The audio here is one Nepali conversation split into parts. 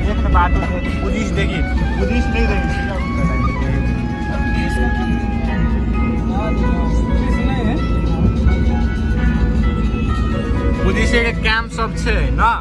देख्ने बाटो बुद्धिस्टदेखि बुद्धिस्ट नै रहेछ बुद्धिस्ट के कैंप सब छे ना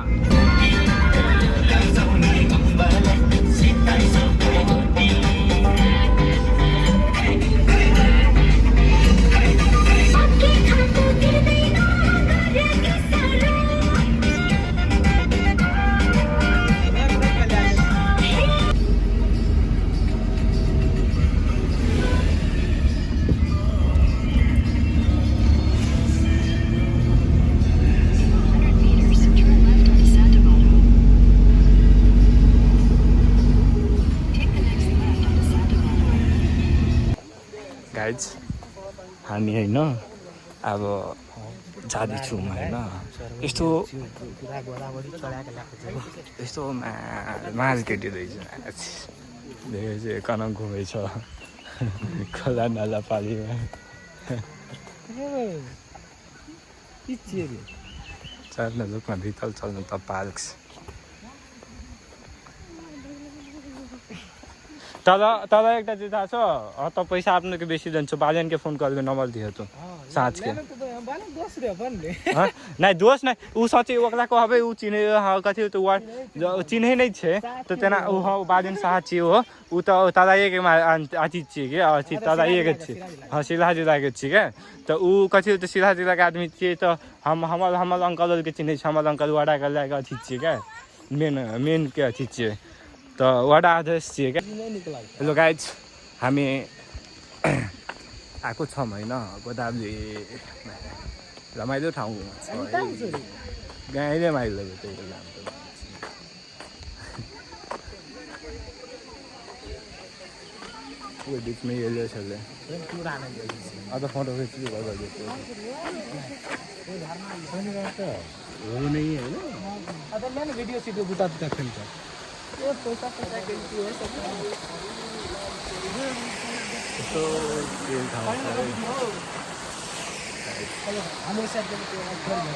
गाइज हामी होइन अब जाँदैछौँ होइन यस्तो यस्तो मार्केट रहेछ धेरै चाहिँ कन घुमेछ खोला नाला पालीमा चल्न लुकमा भित्तल चल्नु त पार्क्स तल एक चीज था तो पैसा आपने के बेसी दिन बालियन के फोन करके नंबर दिया तो साँच के नहीं दोस्त नहीं उ सचे ओकरा को हबे उ चिन्हे कथि तो वार्ड चिन्हे नहीं छे तो तेना उ बालियन साँची हो उ तो तला एक अथी छी के अथी तला एक छी हां सिला जिला के छी के तो उ कथि तो सिला जिला के आदमी छी तो हमर अंकल के चिन्हे छ हमर अंकल वाडा के लागे अथी छी के मेन के अथी छी तो वडा अध्यक्ष छिए क्या हेलो गाइज हामी आएको छौँ होइन गोदावरी रमाइलो ठाउँ छ गाईले माइलो त्यही बेला वो बीच में ये ले चले अब फोटो खींच ली बहुत बढ़िया वो नहीं है ना अब मैंने वीडियो सीडियो बुता बुता खेलता ये पैसा के लिए है सब तो ये था हमेशा जब घर में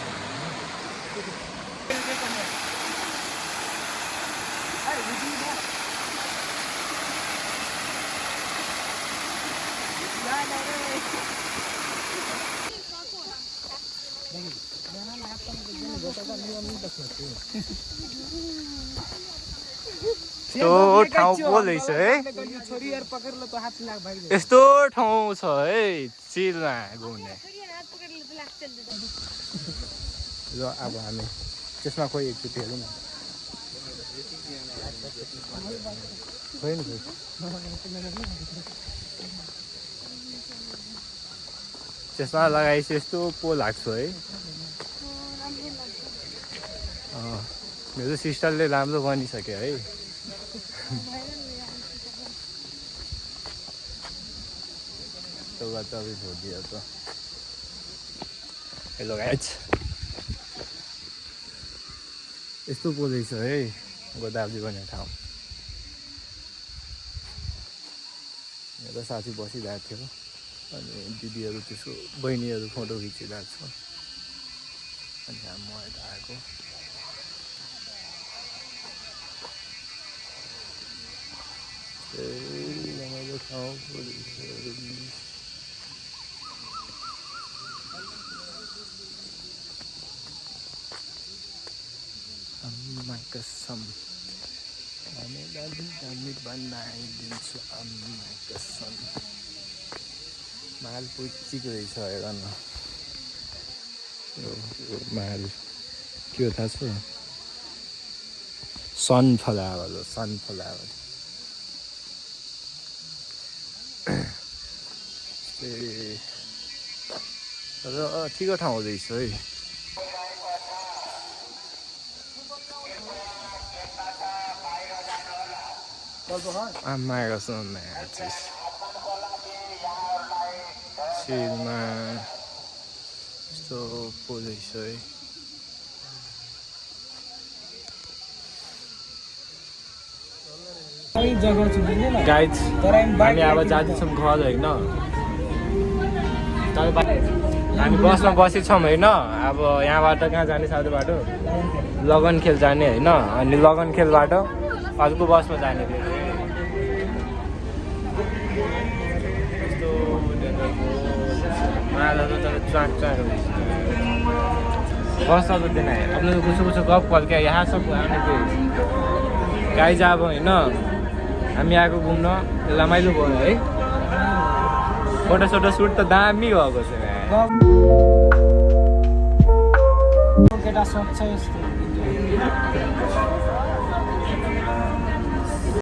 यस्तो ठाउँ बोलेछ है यस्तो ठाउँ छ है चिलमा घुम्ने ल अब हामी त्यसमा खोइ एकचोटि हेरौँ न चस्मा लगाएपछि यस्तो पो लाग्छ है मेरो सिस्टरले राम्रो बनिसक्यो है तो गर्दा अभी छोडिदियो त हेलो गाइज यस्तो पो रहेछ है गोदावरी भन्ने ठाउँ मेरो साथी बसिरहेको थियो अनि दिदीहरू त्यसको बहिनीहरू फोटो खिचिरहेको छ अनि म यता आएको रमाइलो ठाउँ अम्मा कसम हामी दामी बनाइदिन्छु अम्मा कसम माल पुच्चिक रहेछ हेर न माल के हो थाहा छ सनफ्लावर हो सनफ्लावर तर ठिक ठाउँ रहेछ है आमा कसम चिलमा यस्तो पो रहेछ है गाइज हामी अब जाँदैछौँ घर होइन हामी बसमा बसेछौँ होइन अब यहाँबाट कहाँ जाने साधु बाटो लगनखेल जाने होइन अनि लगनखेलबाट अर्को बसमा जाने बस अब दिन है अपने कुछ कुछ गफ कल क्या यहाँ सब आने के गाई जा अब होइन हामी आएको घुम्न रमाइलो भयो है फोटो सोटो सुट त दामी भएको छ केटा सोध्छ यस्तो